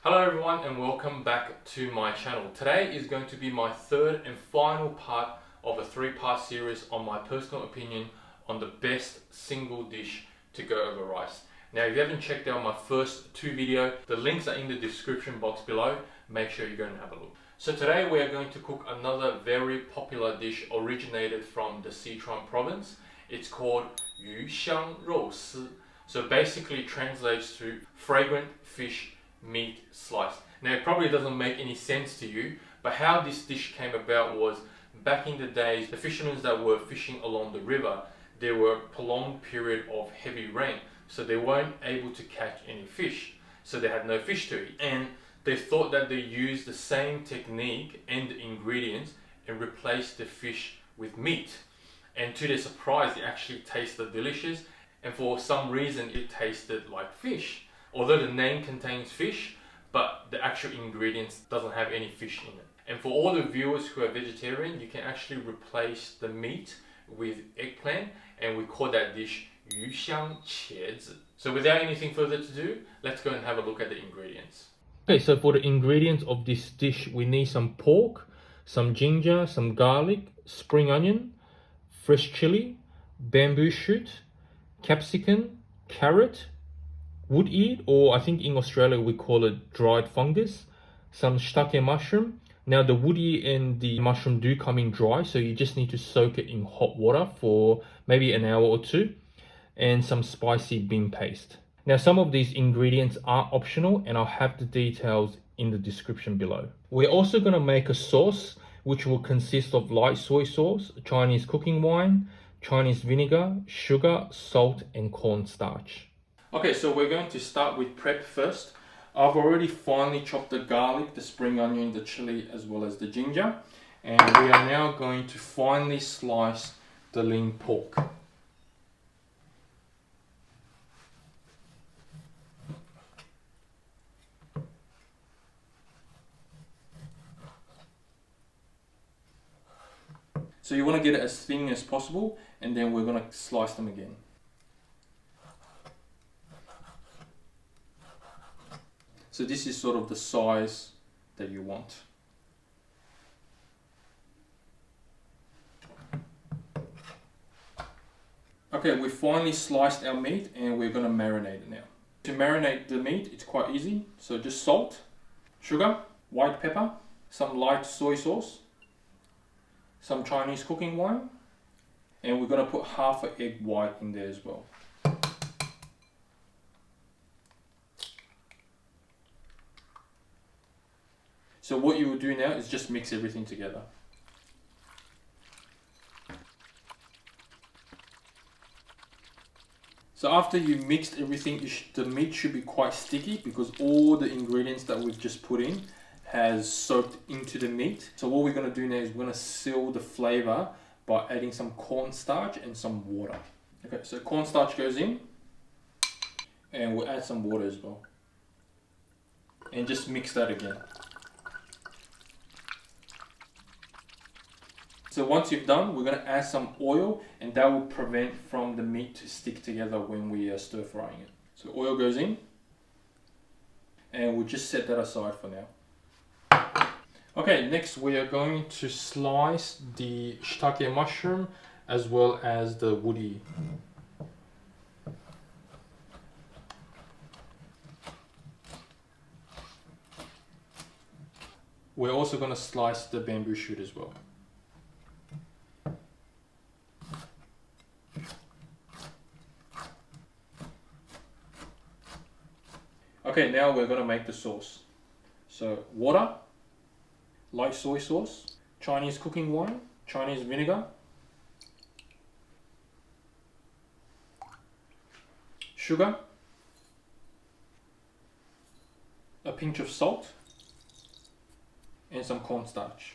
Hello everyone and welcome back to my channel. Today is going to be my third and final part of a three-part series on my personal opinion on the best single dish to go over rice. Now if you haven't checked out my first two videos, the links are in the description box below. Make sure you go and have a look. So today we are going to cook another very popular dish originated from the Szechuan province. It's called 鱼香肉丝. So basically translates to fragrant fish meat slice. Now it probably doesn't make any sense to you, but how this dish came about was back in the days, the fishermen that were fishing along the river, there were a prolonged period of heavy rain, so they weren't able to catch any fish, so they had no fish to eat, and they thought that they used the same technique and ingredients and replaced the fish with meat, and to their surprise it actually tasted delicious, and for some reason it tasted like fish. Although the name contains fish, but the actual ingredients doesn't have any fish in it. And for all the viewers who are vegetarian, you can actually replace the meat with eggplant, and we call that dish 鱼香茄子. So without anything further to do, let's go and have a look at the ingredients. Okay, so for the ingredients of this dish, we need some pork, some ginger, some garlic, spring onion, fresh chili, bamboo shoot, capsicum, carrot, wood ear, or I think in Australia we call it dried fungus, some shitake mushroom. Now the wood ear and the mushroom do come in dry, so you just need to soak it in hot water for maybe an hour or two, and some spicy bean paste. Now some of these ingredients are optional and I'll have the details in the description below. We're also going to make a sauce which will consist of light soy sauce, Chinese cooking wine, Chinese vinegar, sugar, salt and corn starch. Okay, so we're going to start with prep first. I've already finely chopped the garlic, the spring onion, the chili, as well as the ginger. And we are now going to finely slice the lean pork. So you want to get it as thin as possible, and then we're going to slice them again. So this is sort of the size that you want. Okay, we finally sliced our meat and we're going to marinate it now. To marinate the meat, it's quite easy. So just salt, sugar, white pepper, some light soy sauce, some Chinese cooking wine, and we're going to put half an egg white in there as well. So what you will do now is just mix everything together. So after you mixed everything, the meat should be quite sticky because all the ingredients that we've just put in has soaked into the meat. So what we're going to do now is we're going to seal the flavor by adding some cornstarch and some water. Okay, so cornstarch goes in and we'll add some water as well. And just mix that again. So once you've done, we're going to add some oil, and that will prevent from the meat to stick together when we are stir frying it. So oil goes in, and we'll just set that aside for now. Okay, next we are going to slice the shitake mushroom as well as the woody. We're also going to slice the bamboo shoot as well. Okay, now we're going to make the sauce. So water, light soy sauce, Chinese cooking wine, Chinese vinegar, sugar, a pinch of salt, and some cornstarch.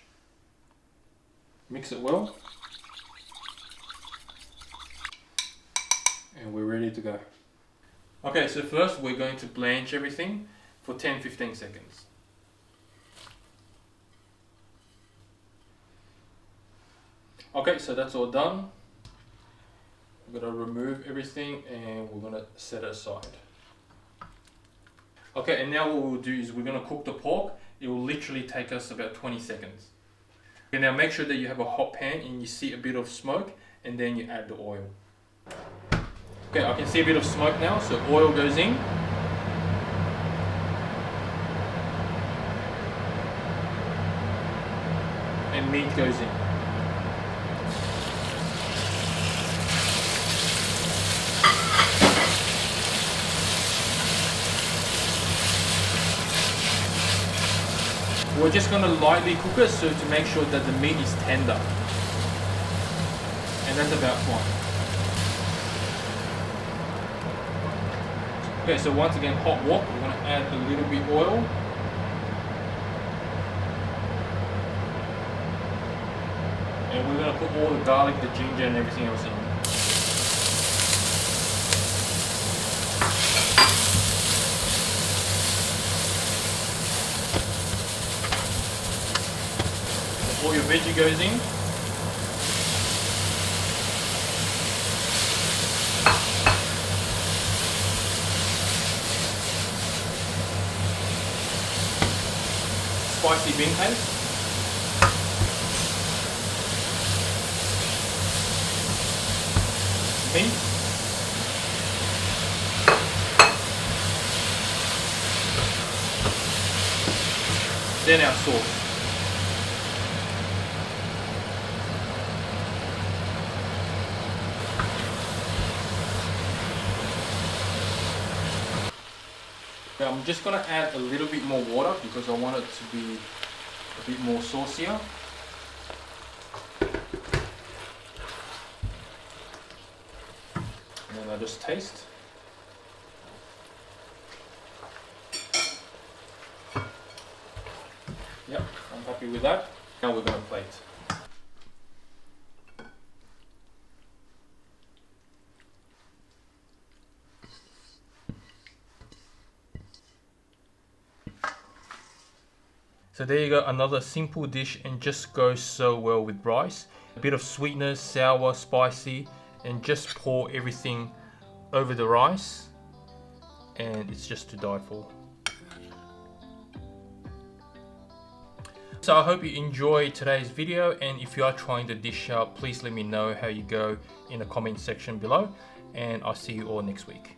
Mix it well, and we're ready to go. Okay, so first we're going to blanch everything for 10-15 seconds. Okay, so that's all done. We're going to remove everything and we're going to set it aside. Okay, and now what we'll do is we're gonna cook the pork. It will literally take us about 20 seconds. Okay, now make sure that you have a hot pan and you see a bit of smoke, and then you add the oil. Okay, I can see a bit of smoke now, so oil goes in. And meat goes in. We're just going to lightly cook it so to make sure that the meat is tender. And that's about fine. Okay, so once again, hot wok, we're going to add a little bit oil. And we're going to put all the garlic, the ginger and everything else in. All your veggie goes in. Spicy bean paste. Meat. Then our sauce. Now I'm just going to add a little bit more water because I want it to be a bit more saucier. And then I just taste. Yep, I'm happy with that. Now we're going to plate. So there you go, another simple dish and just goes so well with rice. A bit of sweetness, sour, spicy, and just pour everything over the rice and it's just to die for. So I hope you enjoyed today's video, and if you are trying the dish out, please let me know how you go in the comment section below, and I'll see you all next week.